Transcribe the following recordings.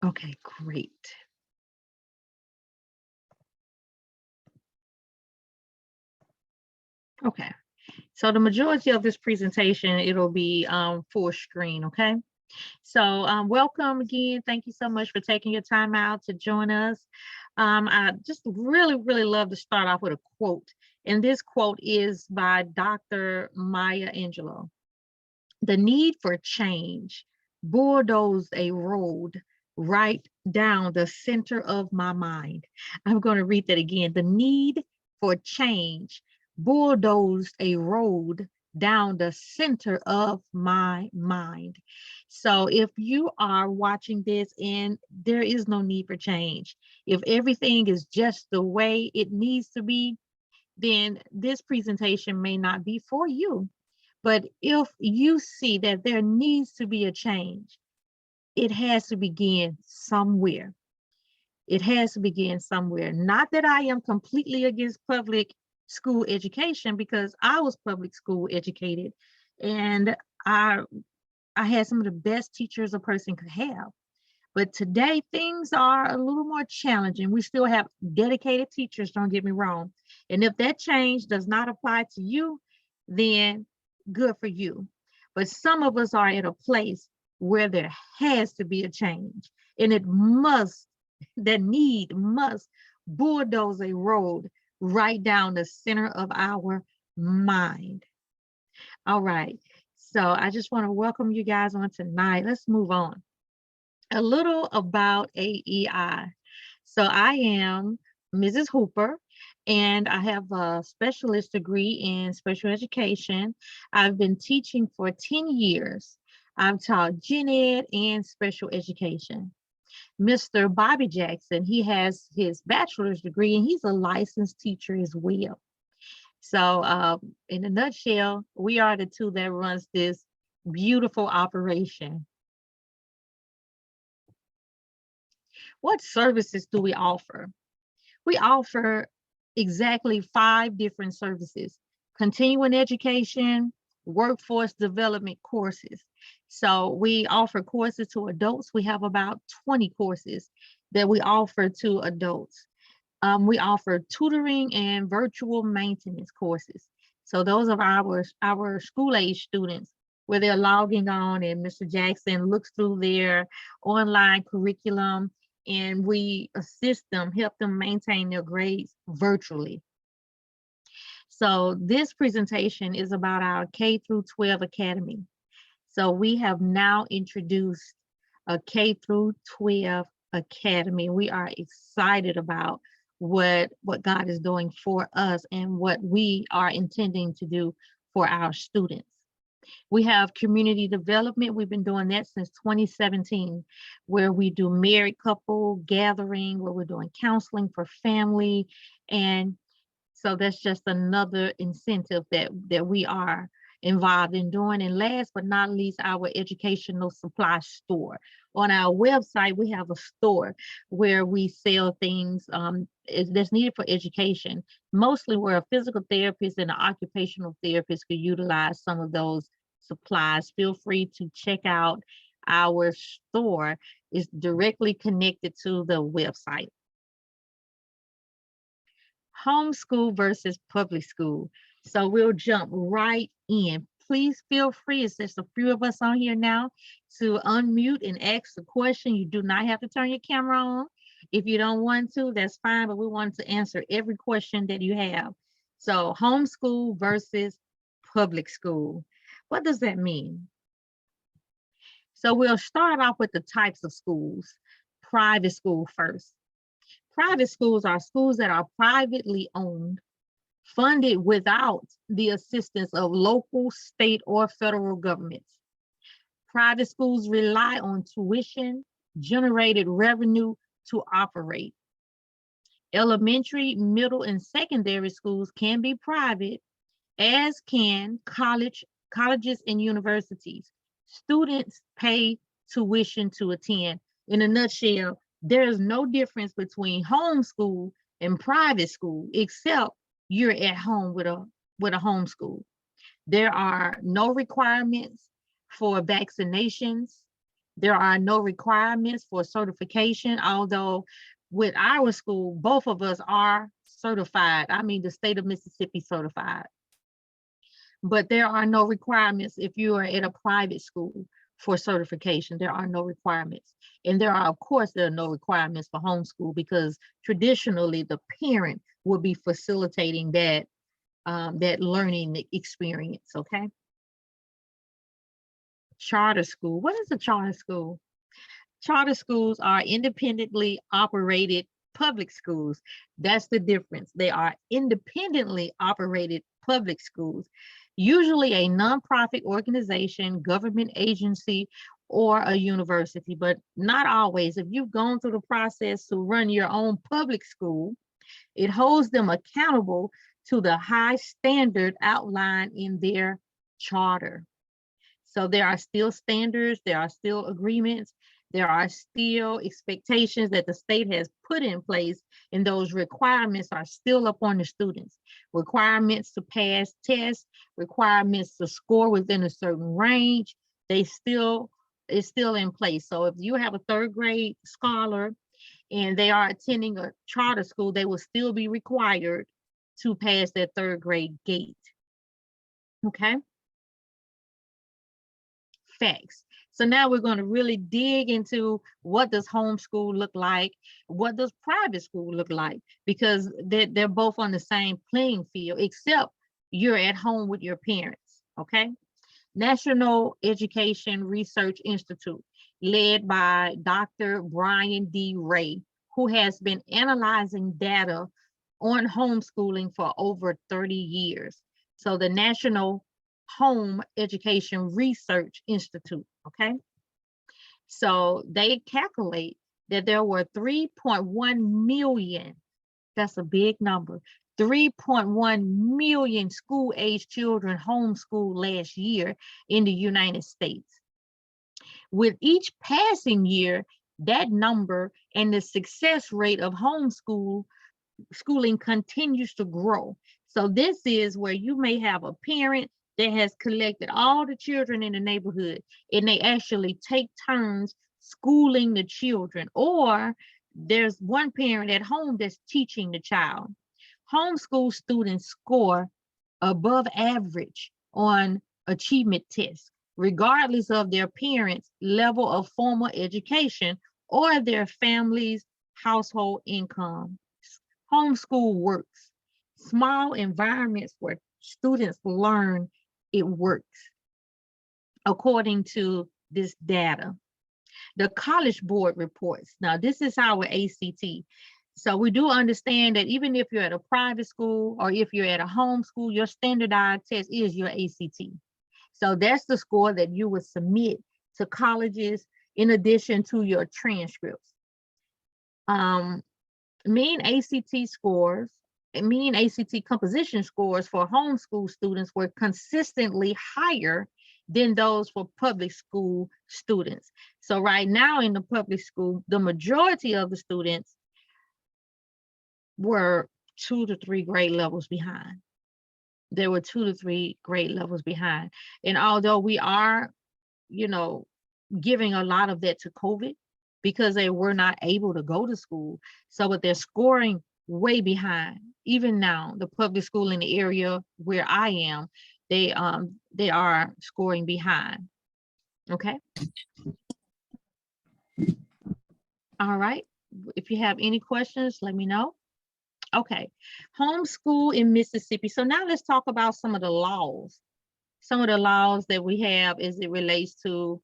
Okay, great. Okay, so the majority of this presentation, it'll be full screen, okay? So welcome again. Thank you so much for taking your time out to join us. I just really love to start off with a quote. And this quote is by Dr. Maya Angelou. The need for change bulldozed a road right down the center of my mind. I'm going to read that again. The need for change bulldozed a road down the center of my mind. So if you are watching this and there is no need for change, if everything is just the way it needs to be, then this presentation may not be for you. But if you see that there needs to be a change, it has to begin somewhere. It has to begin somewhere. Not that I am completely against public school education, because I was public school educated and I I had some of the best teachers a person could have. But today things are a little more challenging. We still have dedicated teachers, don't get me wrong. And if that change does not apply to you, then good for you. But some of us are at a place where there has to be a change. And it must, that need must bulldoze a road right down the center of our mind. All right. So I just want to welcome you guys on tonight. Let's move on. A little about AEI. So I am Mrs. Hooper, and I have a specialist degree in special education. I've been teaching for 10 years. I've taught gen ed and special education. Mr. Bobby Jackson, he has his bachelor's degree and he's a licensed teacher as well. So in a nutshell, we are the two that runs this beautiful operation. What services do we offer? We offer exactly 5 different services: continuing education, workforce development courses. So we offer courses to adults. We have about 20 courses that we offer to adults. We offer tutoring and virtual maintenance courses. So those are our school age students, where they're logging on and Mr. Jackson looks through their online curriculum and we assist them, help them maintain their grades virtually. So this presentation is about our K through 12 Academy. So we have now introduced a K through 12 Academy. We are excited about what God is doing for us and what we are intending to do for our students. We have community development. We've been doing that since 2017, where we do married couple gathering, where we're doing counseling for family. And so that's just another incentive that we are involved in doing. And last but not least, our educational supply store. On our website, we have a store where we sell things that's needed for education, mostly where a physical therapist and an occupational therapist could utilize some of those supplies. Feel free to check out our store. It's directly connected to the website. Homeschool versus public school. So we'll jump right in. Please feel free, it's just a few of us on here now, to unmute and ask the question. You do not have to turn your camera on. If you don't want to, that's fine, but we want to answer every question that you have. So homeschool versus public school. What does that mean? So we'll start off with the types of schools. Private school first. Private schools are schools that are privately owned, funded without the assistance of local, state, or federal governments. Private schools rely on tuition generated revenue to operate. Elementary, middle, and secondary schools can be private, as can colleges and universities. Students pay tuition to attend. In a nutshell, there is no difference between homeschool and private school, except you're at home with a homeschool. There are no requirements for vaccinations. There are no requirements for certification, although with our school, both of us are certified. I mean, the state of Mississippi certified. But there are no requirements if you are at a private school for certification. There are no requirements. And there are, of course, there are no requirements for homeschool because traditionally the parent will be facilitating that that learning experience, okay? Charter school. What is a charter school? Charter schools are independently operated public schools. That's the difference. They are independently operated public schools, usually a nonprofit organization, government agency, or a university, but not always. If you've gone through the process to run your own public school, it holds them accountable to the high standard outlined in their charter. So there are still standards, there are still agreements, there are still expectations that the state has put in place, and those requirements are still upon the students. Requirements to pass tests, requirements to score within a certain range, it's still in place. So if you have a third grade scholar and they are attending a charter school, they will still be required to pass that third grade gate. Okay. Facts. So now we're going to really dig into what does homeschool look like? What does private school look like? Because they're both on the same playing field, except you're at home with your parents, okay? National Education Research Institute, led by Dr. Brian D. Ray, who has been analyzing data on homeschooling for over 30 years. So the National Home Education Research Institute, okay? So they calculate that there were 3.1 million, that's a big number, 3.1 million school-age children homeschooled last year in the United States. With each passing year, that number and the success rate of schooling continues to grow. So this is where you may have a parent that has collected all the children in the neighborhood and they actually take turns schooling the children, or there's one parent at home that's teaching the child. Homeschool students score above average on achievement tests, regardless of their parents' level of formal education or their family's household income. Homeschool works. Small environments where students learn, it works, according to this data. The College Board reports. Now, this is our ACT. So we do understand that even if you're at a private school or if you're at a home school, your standardized test is your ACT. So that's the score that you would submit to colleges in addition to your transcripts. Mean ACT composition scores for homeschool students were consistently higher than those for public school students. So right now in the public school, the majority of the students were 2 to 3 grade levels behind. They were 2 to 3 grade levels behind. And although we are, giving a lot of that to COVID because they were not able to go to school. So but they're scoring way behind. Even now, the public school in the area where I am, they are scoring behind. Okay. All right. If you have any questions, let me know. Okay. Homeschool in Mississippi. So now let's talk about some of the laws. Some of the laws that we have as it relates to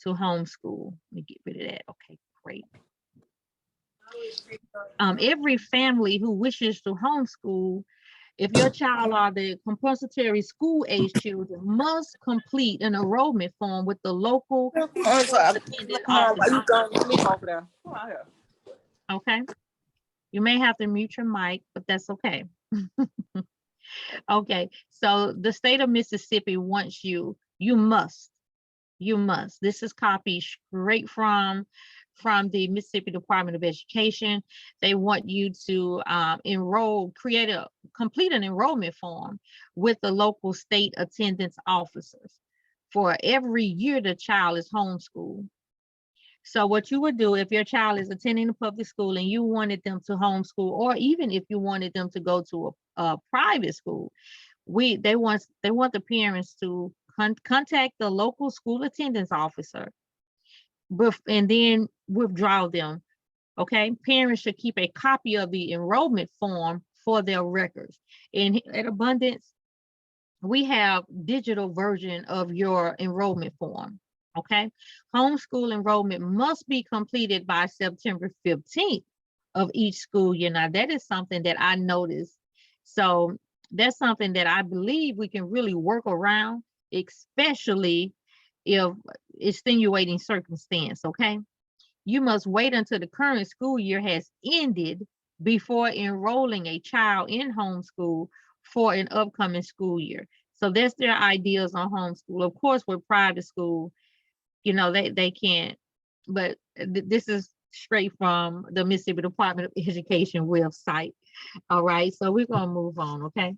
homeschool. Let me get rid of that. Okay, great. Every family who wishes to homeschool, if your child are the compulsory school age children, must complete an enrollment form with the local attendant office. Okay. You may have to mute your mic, but that's okay. Okay. So the state of Mississippi wants you must. This is copied straight from the Mississippi Department of Education. They want you to complete an enrollment form with the local state attendance officers for every year the child is homeschooled. So what you would do if your child is attending a public school and you wanted them to homeschool, or even if you wanted them to go to a private school, they want the parents to contact the local school attendance officer, and then withdraw them. Okay, parents should keep a copy of the enrollment form for their records. And at Abundance, we have digital version of your enrollment form. Okay, homeschool enrollment must be completed by September 15th of each school year. Now that is something that I noticed. So that's something that I believe we can really work around, especially if extenuating circumstance. Okay, you must wait until the current school year has ended before enrolling a child in homeschool for an upcoming school year. So that's their ideas on homeschool. Of course, with private school, they can't, but this is straight from the Mississippi Department of Education website. All right, so we're going to move on, okay?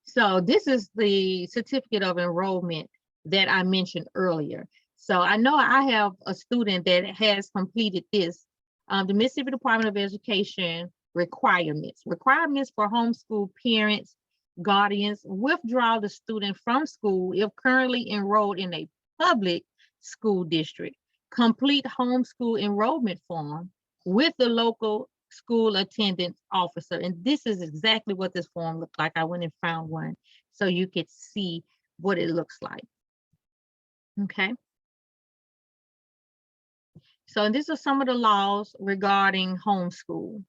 So this is the certificate of enrollment that I mentioned earlier. So I know I have a student that has completed this. The Mississippi Department of Education requirements for homeschool parents, guardians: withdraw the student from school if currently enrolled in a public school district. Complete homeschool enrollment form with the local school attendance officer. And this is exactly what this form looked like. I went and found one so you could see what it looks like. Okay. So these are some of the laws regarding homeschool.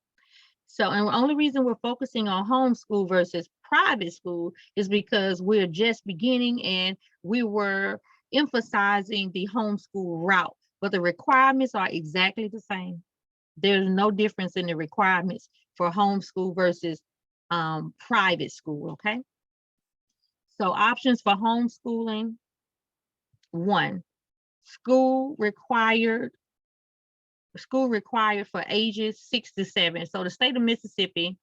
So, and the only reason we're focusing on homeschool versus private school is because we're just beginning and we were emphasizing the homeschool route, but the requirements are exactly the same. There's no difference in the requirements for homeschool versus private school, okay? So options for homeschooling: 1, school required for ages 6 to 7. So the state of Mississippi,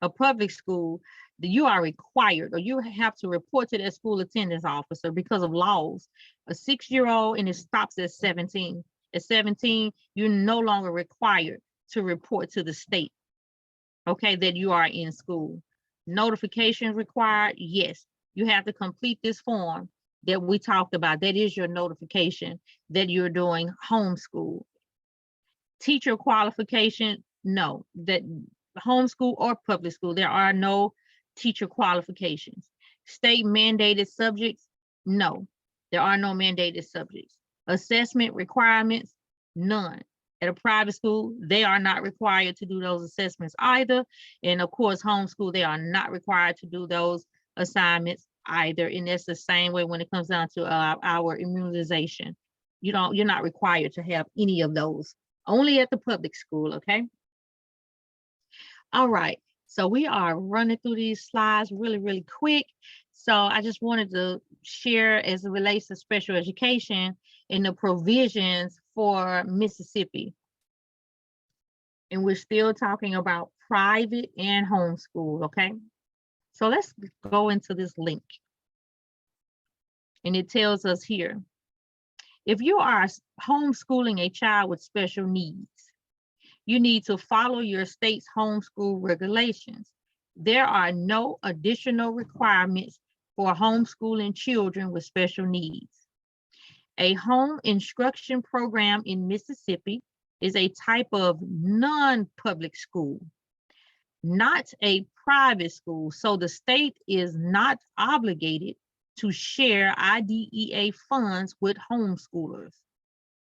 a public school, you are required, or you have to report to that school attendance officer because of laws. A 6-year-old, and it stops at 17. At 17, you're no longer required to report to the state, okay, that you are in school. Notification required, yes. You have to complete this form that we talked about. That is your notification that you're doing homeschool. Teacher qualification, no. That homeschool or public school, there are no teacher qualifications. State mandated subjects, no. There are no mandated subjects. Assessment requirements, none. At a private school, they are not required to do those assessments either. And of course, homeschool, they are not required to do those assignments either. And that's the same way when it comes down to our immunization. You're not required to have any of those, only at the public school, okay? All right, so we are running through these slides really, really quick. So I just wanted to share as it relates to special education and the provisions for Mississippi. And we're still talking about private and homeschool, okay? So let's go into this link. And it tells us here, if you are homeschooling a child with special needs, you need to follow your state's homeschool regulations. There are no additional requirements for homeschooling children with special needs. A home instruction program in Mississippi is a type of non-public school, not a private school. So the state is not obligated to share IDEA funds with homeschoolers,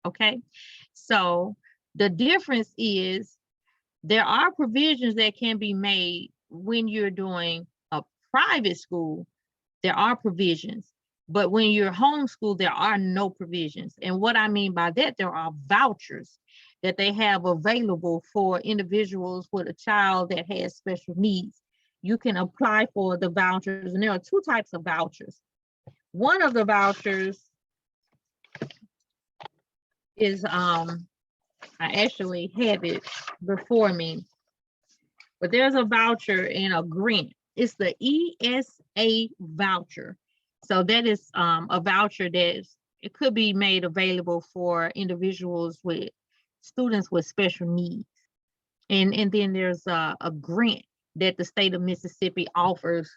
okay? So the difference is there are provisions that can be made when you're doing a private school. There are provisions, but when you're homeschooled, there are no provisions. And what I mean by that, there are vouchers that they have available for individuals with a child that has special needs. You can apply for the vouchers, and there are 2 types of vouchers. One of the vouchers is, I actually have it before me, but there's a voucher and a grant. It's the ESA voucher. So that is a voucher that it could be made available for individuals with students with special needs. And then there's a grant that the state of Mississippi offers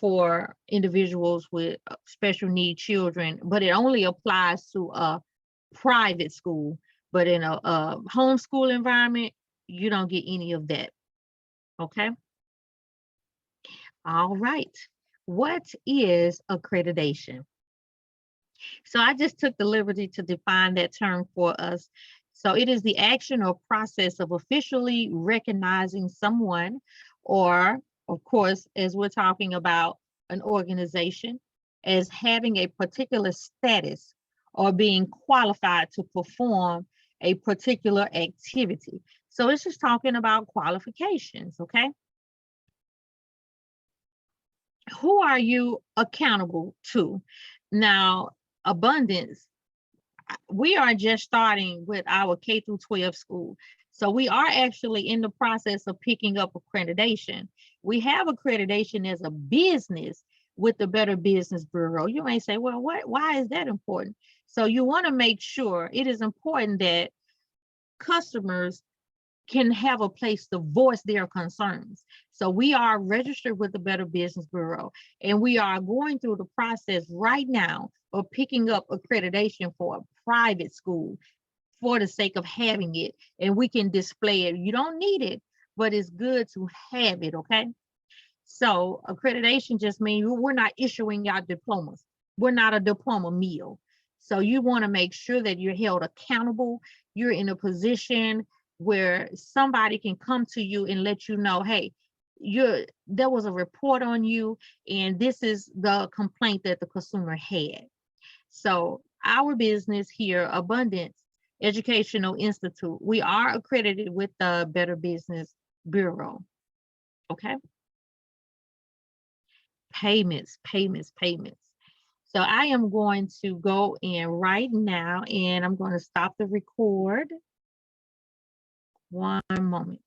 for individuals with special need children, but it only applies to a private school. But in a homeschool environment, you don't get any of that. Okay. All right. What is accreditation? So I just took the liberty to define that term for us. So it is the action or process of officially recognizing someone, or of course, as we're talking about an organization, as having a particular status or being qualified to perform a particular activity. So it's just talking about qualifications, okay? Who are you accountable to? Now, abundance, we are just starting with our K through 12 school. So we are actually in the process of picking up accreditation. We have accreditation as a business with the Better Business Bureau. You may say, well, why is that important? So you want to make sure it is important that customers can have a place to voice their concerns. So we are registered with the Better Business Bureau, and we are going through the process right now of picking up accreditation for a private school for the sake of having it, and we can display it. You don't need it, but it's good to have it, okay? So accreditation just means we're not issuing out diplomas. We're not a diploma mill. So you want to make sure that you're held accountable. You're in a position where somebody can come to you and let you know, hey, there was a report on you, and this is the complaint that the consumer had. So our business here, Abundance Educational Institute, we are accredited with the Better Business Bureau. Okay. Payments. So I am going to go in right now, and I'm going to stop the record. One moment.